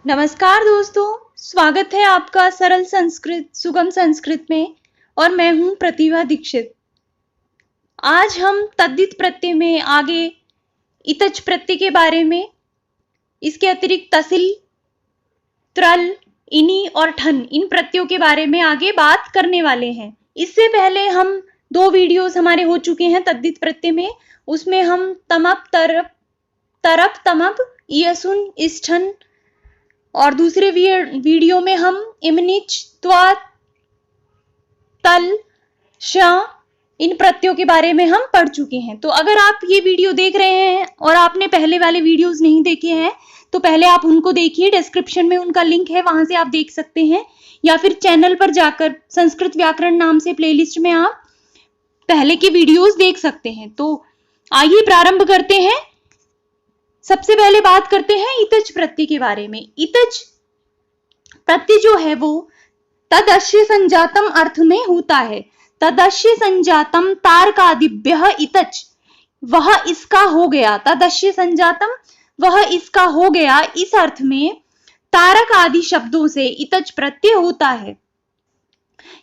नमस्कार दोस्तों, स्वागत है आपका सरल संस्कृत सुगम संस्कृत में और मैं हूं प्रतिभा दीक्षित। आज हम तद्धित प्रत्यय में आगे इतच प्रत्यय के बारे में, इसके अतिरिक्त तसिल, त्रल, इनि और ठन इन प्रत्ययों के बारे में आगे बात करने वाले हैं। इससे पहले हम 2 वीडियोस हमारे हो चुके हैं तद्धित प्रत्यय में। उसमें हम तमप, तरप, तरप, तमप, इयसुन, इष्ठन और दूसरे वीडियो में हम इमनिच, त्वा, तल, श इन प्रत्ययों के बारे में हम पढ़ चुके हैं। तो अगर आप ये वीडियो देख रहे हैं और आपने पहले वाले वीडियोस नहीं देखे हैं तो पहले आप उनको देखिए, डिस्क्रिप्शन में उनका लिंक है, वहां से आप देख सकते हैं, या फिर चैनल पर जाकर संस्कृत व्याकरण नाम से प्लेलिस्ट में आप पहले के वीडियोस देख सकते हैं। तो आइए प्रारंभ करते हैं। सबसे पहले बात करते हैं इतच प्रत्यय के बारे में। इतच प्रत्यय जो है वो तदस्य संजातम अर्थ में होता है। तदस्य संजातम तारकादिभ्यः इतच, वह इसका हो गया। तदस्य संजातम, वह इसका हो गया, इस अर्थ में तारक आदि शब्दों से इतच प्रत्यय होता है।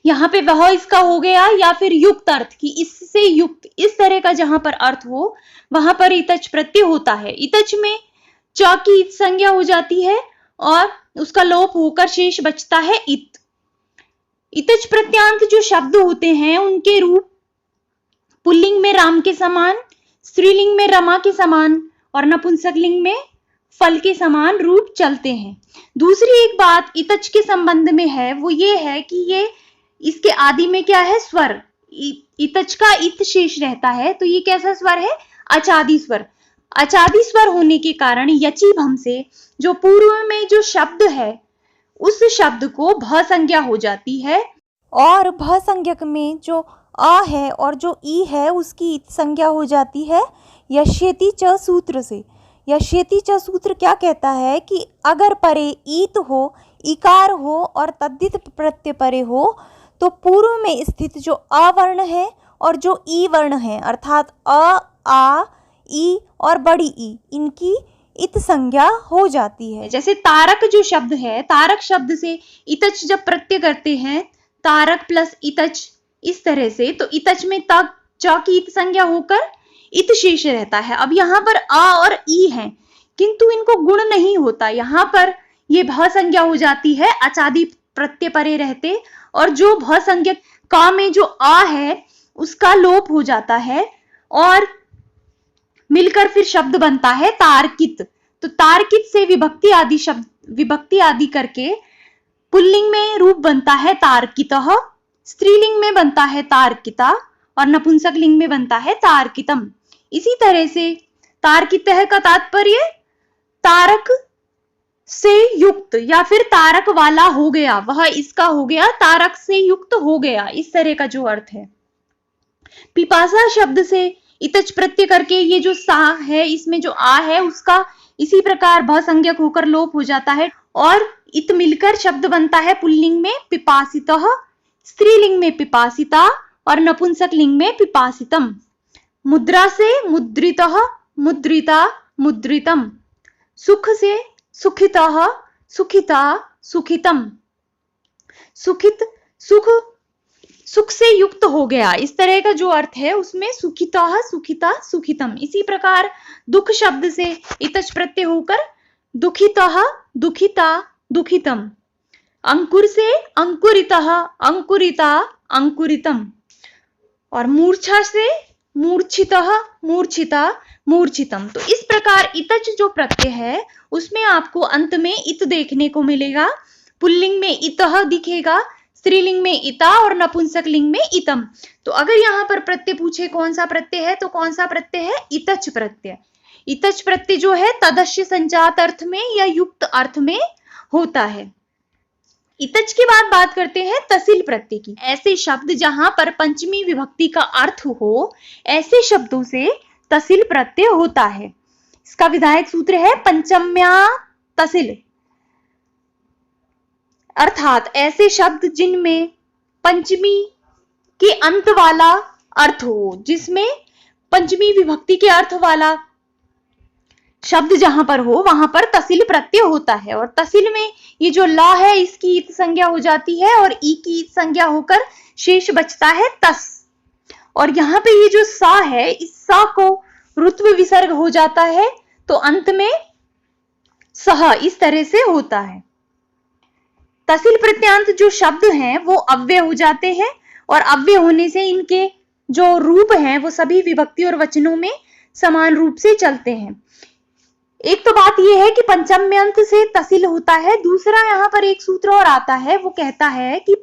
यहाँ पे वह इसका हो गया या फिर युक्त अर्थ की, इससे युक्त, इस तरह का जहां पर अर्थ हो वहां पर इतच प्रत्यय होता है। इतच में च की इत संज्ञा हो जाती है और उसका लोप होकर शेष बचता है इत। इतच प्रत्यांत जो शब्द होते हैं उनके रूप पुल्लिंग में राम के समान, स्त्रीलिंग में रमा के समान और नपुंसकलिंग में फल के समान रूप चलते हैं। दूसरी एक बात इतच के संबंध में है वो ये है कि ये इसके आदि में क्या है, स्वर। इतच का इत शेष रहता है, तो ये कैसा स्वर है, अचादि स्वर। अचादि स्वर होने के कारण यची भम से जो पूर्व में जो शब्द है उस शब्द को भ संज्ञा हो जाती है, और भ संज्ञक में जो अ है और जो ई है उसकी इत संज्ञा हो जाती है यश्यति च सूत्र से। यश्यति च सूत्र क्या कहता है कि अगर परे ईत हो, इकार हो और तद्धित प्रत्यय परे हो तो पूर्व में स्थित जो अ वर्ण है और जो ई वर्ण है अर्थात अ, आ, ई और बड़ी ई, इनकी इत संज्ञा हो जाती है। जैसे तारक जो शब्द है, तारक शब्द से इतच जब प्रत्यय करते हैं, तारक प्लस इतच, इस तरह से, तो इतच में तक च की इत संज्ञा होकर इत शेष रहता है। अब यहाँ पर आ और ई है किंतु इनको गुण नहीं होता, यहाँ पर ये भ संज्ञा हो जाती है अचादि प्रत्यय परे रहते, और जो भ संज्ञा का में जो आ है उसका लोप हो जाता है और मिलकर फिर शब्द बनता है तार्कित। तो तार्कित से विभक्ति आदि करके पुल्लिंग में रूप बनता है तार्कितः, स्त्रीलिंग में बनता है तार्किता और नपुंसक लिंग में बनता है तार्कितम। इसी तरह से तार्कितः का तात्पर्य तारक से युक्त या फिर तारक वाला हो गया, वह इसका हो गया, तारक से युक्त हो गया, इस तरह का जो अर्थ है। पिपासा शब्द से इतच प्रत्यय करके ये जो सा है इसमें जो आ है उसका इसी प्रकार भ संज्ञक होकर लोप हो जाता है और इत मिलकर शब्द बनता है पुल्लिंग में पिपासितः, स्त्रीलिंग में पिपासिता और नपुंसक लिंग में पिपासितम। मुद्रा से मुद्रितः, मुद्रिता, मुद्रितम। सुख से सुखितः, सुखिता, सुखितम। सुखित, सुख, सुख से युक्त हो गया, इस तरह का जो अर्थ है उसमें सुखितः, सुखिता, सुखितम। इसी प्रकार दुख शब्द से इतच प्रत्यय होकर दुखितः, दुखिता, दुखितम। अंकुर से अंकुरितः, अंकुरिता, अंकुरितम। और मूर्छा से मूर्छितः, मूर्छिता, मूर्छितम। तो इस प्रकार इतच जो प्रत्यय है उसमें आपको अंत में इत देखने को मिलेगा। पुल्लिंग में इतः दिखेगा, स्त्रीलिंग में इता और नपुंसक लिंग में इतम। तो अगर यहाँ पर प्रत्यय पूछे कौन सा प्रत्यय है तो कौन सा प्रत्यय है, इतच प्रत्यय। इतच प्रत्यय जो है तदस्य संजात अर्थ में या युक्त अर्थ में होता है। इतच के बाद बात करते हैं तसिल प्रत्यय की। ऐसे शब्द जहां पर पंचमी विभक्ति का अर्थ हो ऐसे शब्दों से तसिल प्रत्यय होता है। इसका विधायक सूत्र है पंचम्या तसिल, अर्थात ऐसे शब्द जिनमें पंचमी के अंत वाला अर्थ हो, जिसमें पंचमी विभक्ति के अर्थ वाला शब्द जहां पर हो वहां पर तसिल प्रत्यय होता है, और तसिल में ये जो ला है इसकी इत संज्ञा हो जाती है और ई की इत संज्ञा होकर शेष बचता है तस। और यहाँ पे ये जो सा है, इस सा को रुत्व विसर्ग हो जाता है तो अंत में सह इस तरह से होता है। तसिल प्रत्यांत जो शब्द हैं वो अव्यय हो जाते हैं, और अव्यय होने से इनके जो रूप हैं वो सभी विभक्ति और वचनों में समान रूप से चलते हैं। एक तो बात यह है कि पंचम्यंत से तसिल होता है। दूसरा यहाँ पर एक सूत्र और आता है, वो कहता है कि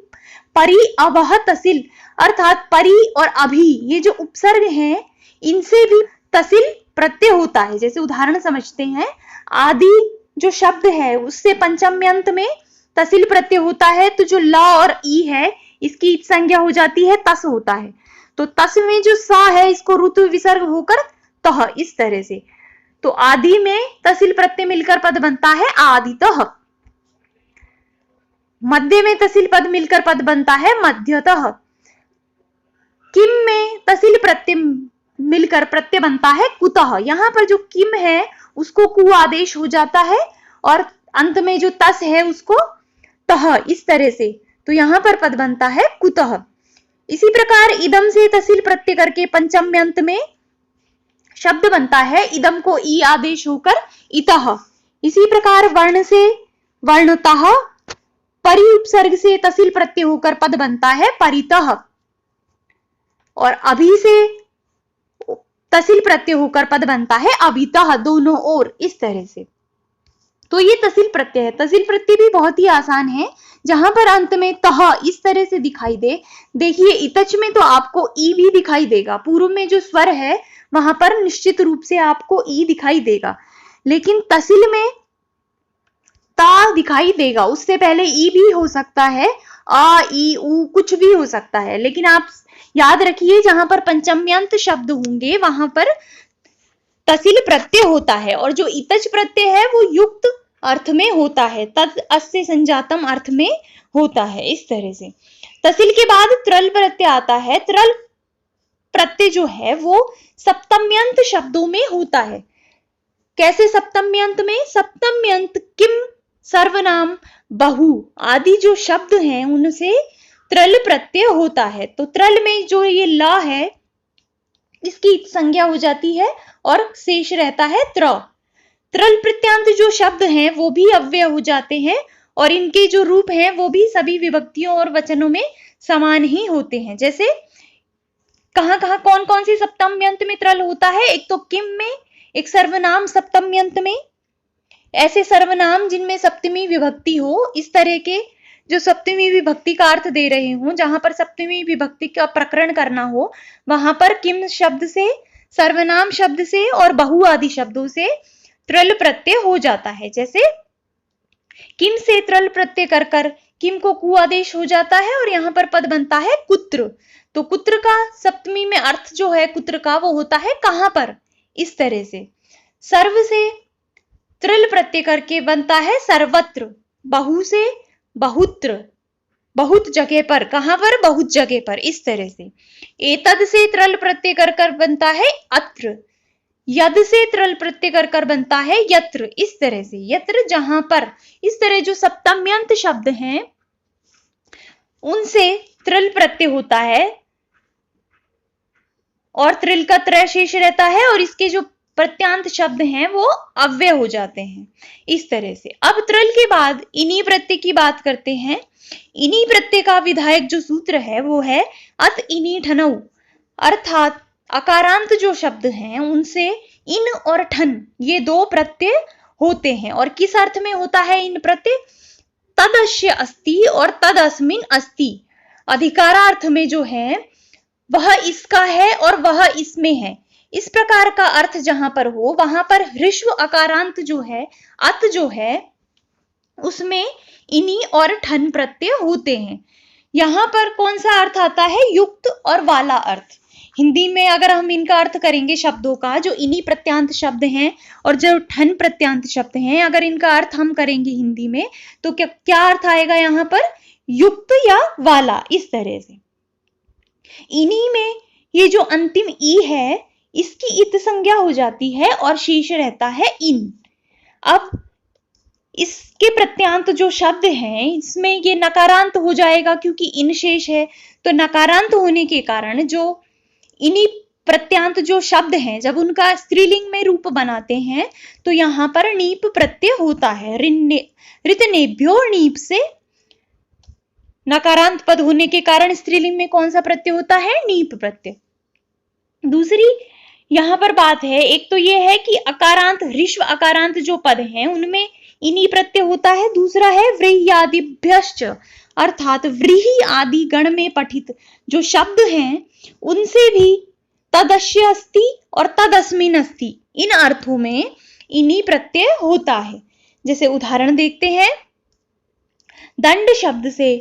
परि अवह तसिल, अर्थात परि और अभी ये जो उपसर्ग हैं इनसे भी तसिल प्रत्यय होता है। जैसे उदाहरण समझते हैं, आदि जो शब्द है उससे पंचम्यंत में तसिल प्रत्यय होता है, तो जो ला और ई है इसकी इत संज्ञा हो जाती है, तस होता है। तो तस में जो सा है इसको ऋतु विसर्ग होकर तह इस तरह से। तो आदि में तसिल प्रत्यय मिलकर पद बनता है आदितः। मध्य में तसिल पद मिलकर पद बनता है मध्यतः। किम में तसिल प्रत्यय मिलकर प्रत्यय बनता है कुतः। यहाँ पर जो किम है उसको कु आदेश हो जाता है और अंत में जो तस है उसको तह इस तरह से, तो यहाँ पर पद बनता है कुतः। इसी प्रकार इदम से तसिल प्रत्यय करके पंचम्यंत में शब्द बनता है, इदम को ई आदेश होकर इतः। इसी प्रकार वर्ण से वर्णतः, परि उपसर्ग से तसिल प्रत्यय होकर पद बनता है परितः, और अभी से तसिल प्रत्यय होकर पद बनता है अभितः, दोनों ओर इस तरह से। तो ये तसिल प्रत्यय है। तसिल प्रत्यय भी बहुत ही आसान है, जहां पर अंत में तह इस तरह से दिखाई दे। देखिए इतच में तो आपको ई भी दिखाई देगा, पूर्व में जो स्वर है वहां पर निश्चित रूप से आपको ई दिखाई देगा, लेकिन तसिल में ता दिखाई देगा। उससे पहले ई भी हो सकता है, आ ई उ कुछ भी हो सकता है, लेकिन आप याद रखिए जहां पर पंचम्यंत शब्द होंगे वहां पर तसिल प्रत्यय होता है, और जो इतच प्रत्यय है वो युक्त अर्थ में होता है, तद अस्य संजातम अर्थ में होता है इस तरह से। तसिल के बाद त्रल प्रत्यय आता है। त्रल प्रत्यय जो है वो सप्तम्यंत शब्दों में होता है। कैसे सप्तम्यंत में? सप्तम्यंत किम, सर्वनाम, बहु आदि जो शब्द हैं उनसे त्रल प्रत्यय होता है। तो त्रल में जो ये ला है इसकी संज्ञा हो जाती है और शेष रहता है त्र। त्रल प्रत्यांत जो शब्द हैं वो भी अव्यय हो जाते हैं, और इनके जो रूप हैं वो भी सभी विभक्तियों और वचनों में समान ही होते हैं। जैसे कहां कहां कौन कौन सी सप्तम्यंत में त्रल होता है? एक तो किम में, एक सर्वनाम सप्तम्यंत में। ऐसे सर्वनाम जिनमें सप्तमी विभक्ति हो, इस तरह के जो सप्तमी विभक्ति का अर्थ दे रहे हो, जहां पर सप्तमी विभक्ति का प्रकरण करना हो, वहां पर किम शब्द से, सर्वनाम शब्द से और बहु आदि शब्दों से त्रल प्रत्यय हो जाता है। जैसे किम से त्रल प्रत्यय कर कर किम को कु आदेश हो जाता है और यहाँ पर पद बनता है कुत्र। तो कुत्र का सप्तमी में अर्थ जो है कुत्र का वो होता है कहां पर, इस तरह से। सर्व से त्रल प्रत्यय करके बनता है सर्वत्र। बहु से बहुत्र, बहुत जगह पर, कहां पर? बहुत जगह पर, इस तरह से। एतद से त्रल प्रत्यय कर कर बनता है अत्र। यद से त्रल प्रत्यय कर कर बनता है यत्र, इस तरह से। यत्र जहां पर, इस तरह जो सप्तम्यंत शब्द हैं उनसे त्रल प्रत्यय होता है और त्रिल का त्रय शेष रहता है, और इसके जो प्रत्यांत शब्द हैं वो अव्यय हो जाते हैं इस तरह से। अब त्रल के बाद इनी प्रत्यय की बात करते हैं। इनी प्रत्यय का विधायक जो सूत्र है वो है अत इनी ठनऊ, अर्थात अकारांत जो शब्द हैं उनसे इन और ठन ये दो प्रत्यय होते हैं। और किस अर्थ में होता है इन प्रत्यय? तदस्य अस्ति और तदस्मिन अस्ति। अधिकारार्थ में जो है वह इसका है और वह इसमें है, इस प्रकार का अर्थ जहां पर हो वहां पर ह्रस्व अकारांत जो है, अत जो है, उसमें इनी और ठन प्रत्यय होते हैं। यहां पर कौन सा अर्थ आता है? युक्त और वाला अर्थ। हिंदी में अगर हम इनका अर्थ करेंगे शब्दों का, जो इनी प्रत्यांत शब्द हैं और जो ठन प्रत्यांत शब्द हैं, अगर इनका अर्थ हम करेंगे हिंदी में तो क्या अर्थ आएगा यहाँ पर? युक्त या वाला, इस तरह से। इनी में ये जो अंतिम ई है इसकी इत संज्ञा हो जाती है और शेष रहता है इन। अब इसके प्रत्यांत जो शब्द हैं इसमें ये नकारांत हो जाएगा क्योंकि इन शेष है, तो नकारांत होने के कारण जो इन्हीं प्रत्यांत जो शब्द हैं जब उनका स्त्रीलिंग में रूप बनाते हैं तो यहाँ पर नीप प्रत्यय होता है। ऋतनेभ्यो नीप से नकारांत पद होने के कारण स्त्रीलिंग में कौन सा प्रत्यय होता है? नीप प्रत्यय। दूसरी यहाँ पर बात है, एक तो ये है कि अकारांत ऋष्व अकारांत जो पद हैं उनमें इन्हीं प्रत्यय होता है। दूसरा है व्रीह्यादिभ्यश्च, अर्थात व्रीहि आदि गण में पठित जो शब्द हैं उनसे भी तदस्य अस्ति और तदस्मिन् अस्ति इन अर्थों में इन्हीं प्रत्यय होता है। जैसे उदाहरण देखते हैं, दंड शब्द से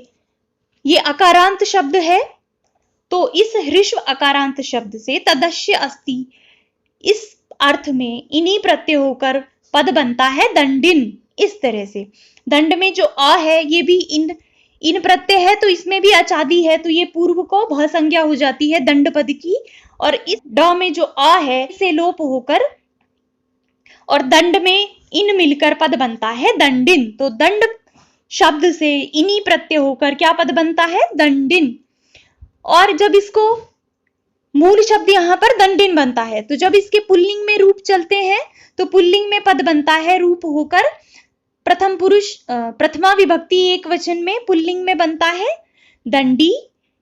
ये अकारांत शब्द है तो इस ऋष्व अकारांत शब्द से तदस्य अस्ति इस अर्थ में इन्हीं प्रत्यय होकर पद बनता है दंडिन। इस तरह से दंड में जो अ है ये भी इन प्रत्यय है तो इसमें भी अचादी है तो ये पूर्व को भ संज्ञा हो जाती है दंड पद की, और इस ड में जो अ है से लोप होकर और दंड में इन मिलकर पद बनता है दंडिन। तो दंड शब्द से इन्हीं प्रत्यय होकर क्या पद बनता है? दंडिन। और जब इसको मूल शब्द यहाँ पर दंडिन बनता है तो जब इसके पुल्लिंग में रूप चलते हैं तो पुल्लिंग में पद बनता है रूप होकर प्रथम पुरुष प्रथमा विभक्ति एक वचन में पुल्लिंग में बनता है दंडी।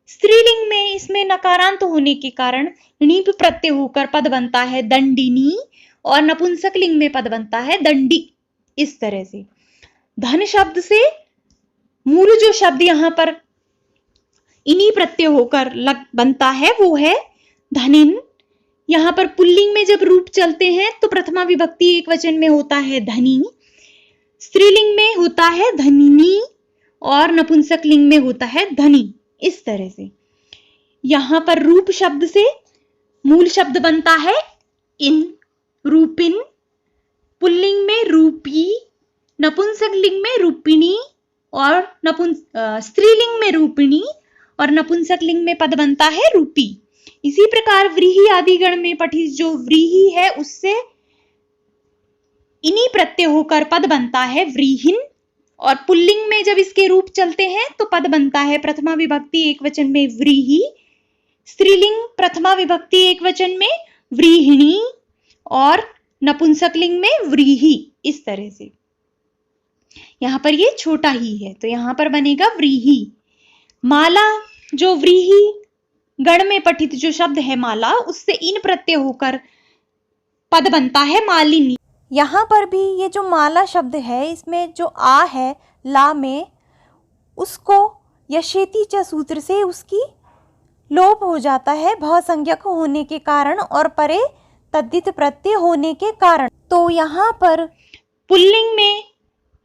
स्त्रीलिंग में इसमें नकारांत होने के कारण नीप प्रत्यय होकर पद बनता है दंडिनी और नपुंसक लिंग में पद बनता है दंडी। इस तरह से धन शब्द से मूल जो शब्द यहाँ पर इन्हीं प्रत्यय होकर बनता है वो है धनिन। यहाँ पर पुल्लिंग में जब रूप चलते हैं तो प्रथमा विभक्ति एक वचन में होता है धनी, स्त्रीलिंग में होता है धनिनी और नपुंसक लिंग में होता है धनी। इस तरह से यहाँ पर रूप शब्द से मूल शब्द बनता है इन, रूपिन, पुल्लिंग में रूपी, नपुंसक लिंग में रूपिणी और स्त्रीलिंग में रूपिणी और नपुंसक लिंग में पद बनता है रूपी। इसी प्रकार व्रीहि आदि गण में पठित जो व्रीहि है उससे इन्हीं प्रत्यय होकर पद बनता है व्रीहिन, और पुल्लिंग में जब इसके रूप चलते हैं तो पद बनता है प्रथमा विभक्ति एक वचन में व्रीहि, स्त्रीलिंग प्रथमा विभक्ति एक वचन में व्रीहिणी और नपुंसक लिंग में व्रीहि। इस तरह से यहाँ पर ये छोटा ही है तो यहाँ पर बनेगा व्रीहि। माला जो व्रीहि गण में पठित जो शब्द है माला उससे इन प्रत्यय होकर पद बनता है मालिनी। यहाँ पर भी ये जो माला शब्द है इसमें जो आ है ला में उसको यशेति च सूत्र से उसकी लोप हो जाता है भ संज्ञक होने के कारण और परे तद्धित प्रत्यय होने के कारण। तो यहाँ पर पुल्लिंग में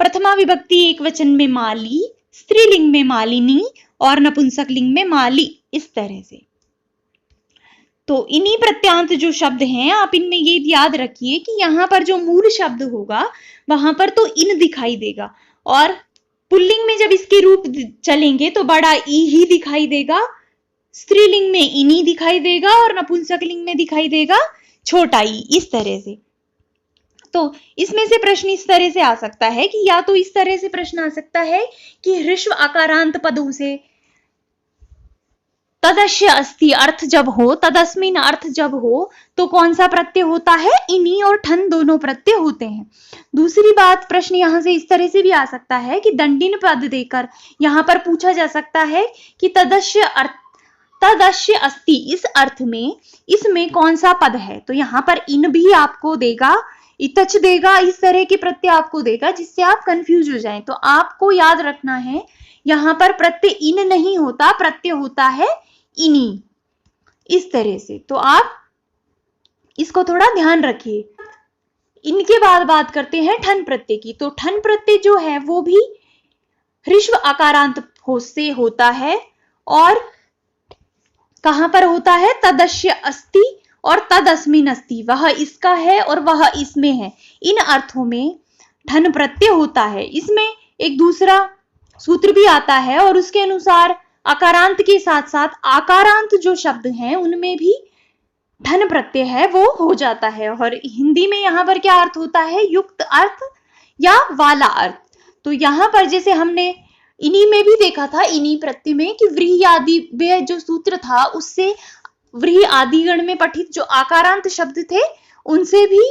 प्रथमा विभक्ति एक वचन में माली, स्त्रीलिंग में मालिनी और नपुंसक लिंग में माली। इस तरह से तो इन्हीं प्रत्यांत जो शब्द हैं आप इनमें ये याद रखिए कि यहाँ पर जो मूल शब्द होगा वहां पर तो इन दिखाई देगा और पुल्लिंग में जब इसके रूप चलेंगे तो बड़ा ई ही दिखाई देगा, स्त्रीलिंग में इनी दिखाई देगा और नपुंसक लिंग में दिखाई देगा छोटा ई। इस तरह से तो इसमें से प्रश्न इस तरह से आ सकता है कि या तो इस तरह से प्रश्न आ सकता है कि ऋष्व अकारांत पदों से तदस्य अस्ति अर्थ जब हो, तदस्मिन अर्थ जब हो तो कौन सा प्रत्यय होता है? इनी और ठन दोनों प्रत्यय होते हैं। दूसरी बात प्रश्न यहां से इस तरह से भी आ सकता है कि दंडिन पद देकर यहां पर पूछा जा सकता है कि तदस्य अस्ति इस अर्थ में इसमें कौन सा पद है? तो यहाँ पर इन भी आपको देगा, इतच देगा, इस तरह के प्रत्यय आपको देगा जिससे आप कंफ्यूज हो जाएं। तो आपको याद रखना है यहाँ पर प्रत्यय इन नहीं होता, प्रत्यय होता है इनी। इस तरह से तो आप इसको थोड़ा ध्यान रखिए। इनके बाद बात करते हैं ठन प्रत्यय की। तो ठन प्रत्यय जो है वो भी ह्रस्व आकारांत से होता है और कहां पर होता है? तदस्य अस्ति और तदस्मिन् अस्ति, वह इसका है और वह इसमें है। इन अर्थों में ठन प्रत्यय होता है। इसमें एक दूसरा सूत्र भी आता है और उसके अनुसार अकारांत के साथ साथ आकारांत जो शब्द हैं उनमें भी धन प्रत्यय है वो हो जाता है। और हिंदी में यहाँ पर क्या अर्थ होता है? युक्त अर्थ या वाला अर्थ। तो यहाँ पर जैसे हमने इन्हीं में भी देखा था, इन्हीं प्रत्यय में, कि व्रीहि आदि में जो सूत्र था उससे व्रीहि आदिगण में पठित जो आकारांत शब्द थे उनसे भी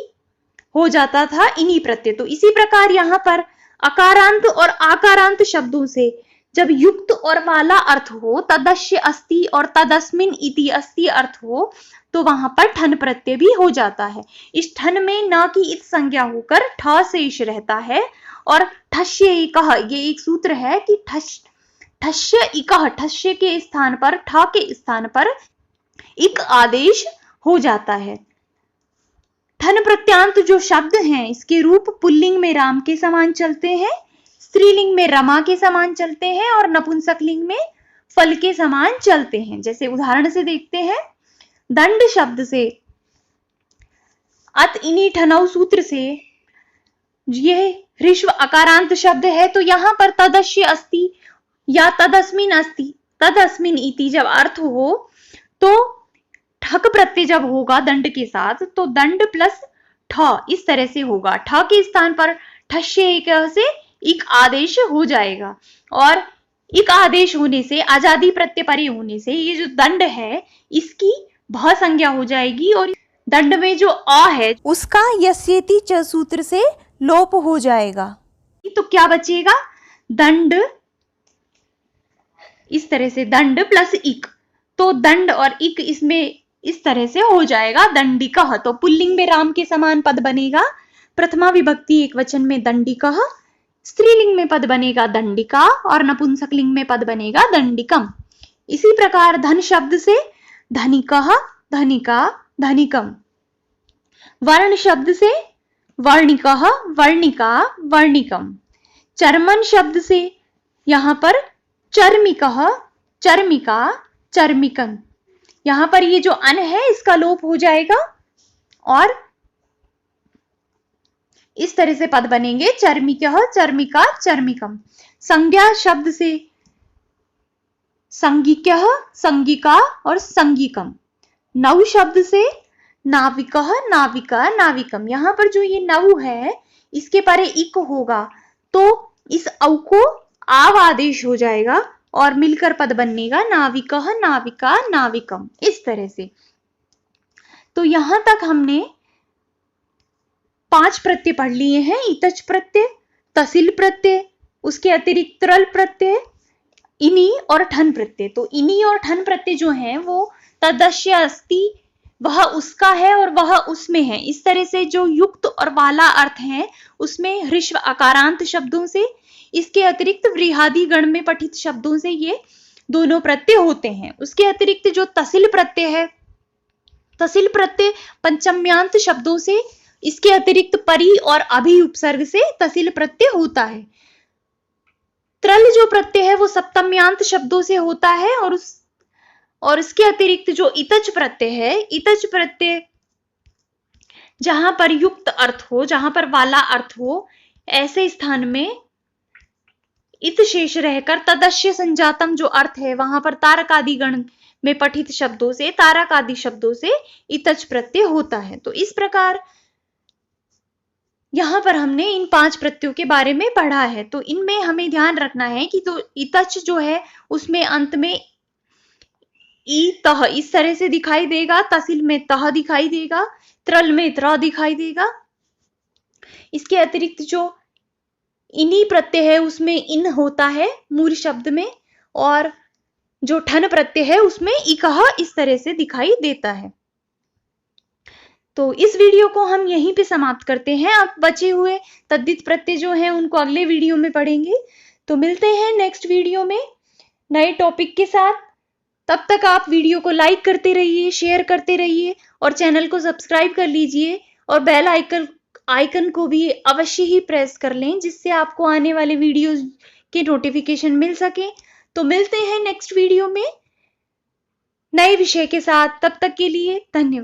हो जाता था इन्हीं प्रत्यय। तो इसी प्रकार यहाँ पर अकारांत और आकारांत शब्दों से जब युक्त और वाला अर्थ हो, तदस्य अस्ति और तदस्मिन इति अस्ति अर्थ हो, तो वहां पर ठन प्रत्यय भी हो जाता है। इस ठन में न की इत संज्ञा होकर ठ शेष रहता है। और ठस्य इकः, ये एक सूत्र है कि ठस्य इकः, ठस्य के स्थान पर, ठ के स्थान पर इक आदेश हो जाता है। ठन प्रत्यांत जो शब्द हैं इसके रूप पुल्लिंग में राम के समान चलते हैं, स्त्रीलिंग में रमा के समान चलते हैं और नपुंसकलिंग में फल के समान चलते हैं। जैसे उदाहरण से देखते हैं, दंड शब्द से, अत इनी ठनौ सूत्र से यह ऋष्व अकारांत शब्द है, तो यहां पर तदस्य अस्ति या तदस्मिन अस्ति, तदस्मिन इति जब अर्थ हो तो ठक प्रत्यय जब होगा दंड के साथ तो दंड प्लस ठ इस तरह से होगा। ठ के स्थान पर ठस्य से इक आदेश हो जाएगा। और इक आदेश होने से, आजादी प्रत्यय परे होने से, ये जो दंड है इसकी भ संज्ञा हो जाएगी और दंड में जो अ है उसका यस्येति च सूत्र से लोप हो जाएगा। तो क्या बचेगा? दंड, इस तरह से दंड प्लस इक, तो दंड और इक इसमें इस तरह से हो जाएगा दंडिकः। तो पुल्लिंग में राम के समान पद बनेगा, प्रथमा विभक्ति एक वचन में दंडिकः, स्त्रीलिंग में पद बनेगा दंडिका और नपुंसकलिंग में पद बनेगा दंडिकम। इसी प्रकार धन शब्द से धनिकः, धनिका, धनिकम। वर्ण शब्द से वर्णिकः, वर्णिका, वर्णिकम। चर्मन शब्द से यहां पर चर्मिकः, चर्मिका, चर्मिकम। यहां पर ये जो अन है इसका लोप हो जाएगा और इस तरह से पद बनेंगे चर्मिकः, चर्मिका, चर्मिकम। संज्ञा शब्द से संज्ञिकः, संज्ञिका और संज्ञिकम। नौ शब्द से नाविकः, नाविका, नाविकम। यहां पर जो ये नौ है इसके परे इक होगा तो इस औ को आव आदेश हो जाएगा और मिलकर पद बनेगा नाविकः, नाविका, नाविकम। इस तरह से तो यहां तक हमने 5 प्रत्यय पढ़ लिए हैं। इतच प्रत्यय, तसिल प्रत्यय, उसके अतिरिक्त त्रल प्रत्यय, इनी और ठन प्रत्यय। तो इनी और ठन प्रत्यय जो हैं वो तदस्य अस्ति, वह उसका है और वह उसमें है। इस तरह से जो युक्त और वाला अर्थ है उसमें ह्रस्व अकारांत शब्दों से, इसके अतिरिक्त व्रीहादि गण में पठित शब्दों से ये दोनों प्रत्यय होते हैं। उसके अतिरिक्त जो तसिल प्रत्यय है, तसिल प्रत्यय पंचम्यांत शब्दों से, इसके अतिरिक्त परि और अभि उपसर्ग से तसिल प्रत्यय होता है। त्रल जो प्रत्यय है वो सप्तम्यांत शब्दों से होता है और इसके अतिरिक्त जो इतच प्रत्यय है, इतच प्रत्यय जहां पर युक्त अर्थ हो, जहां पर वाला अर्थ हो, ऐसे स्थान में इत शेष रहकर तदस्य संजातम जो अर्थ है वहां पर तारक आदि गण में पठित शब्दों से, तारक आदि शब्दों से इतच प्रत्यय होता है। तो इस प्रकार यहां पर हमने इन 5 प्रत्ययों के बारे में पढ़ा है। तो इनमें हमें ध्यान रखना है कि तो इतच जो है उसमें अंत में ई तह इस तरह से दिखाई देगा, तसिल में तह दिखाई देगा, त्रल में त्र दिखाई देगा। इसके अतिरिक्त जो इनी प्रत्यय है उसमें इन होता है मूल शब्द में, और जो ठन प्रत्यय है उसमें इकह इस तरह से दिखाई देता है। तो इस वीडियो को हम यहीं पे समाप्त करते हैं। अब बचे हुए तद्धित प्रत्यय जो हैं उनको अगले वीडियो में पढ़ेंगे। तो मिलते हैं नेक्स्ट वीडियो में नए टॉपिक के साथ। तब तक आप वीडियो को लाइक करते रहिए, शेयर करते रहिए और चैनल को सब्सक्राइब कर लीजिए और बेल आइकन को भी अवश्य ही प्रेस कर लें जिससे आपको आने वाले वीडियोस के नोटिफिकेशन मिल सके। तो मिलते हैं नेक्स्ट वीडियो में नए विषय के साथ। तब तक के लिए धन्यवाद।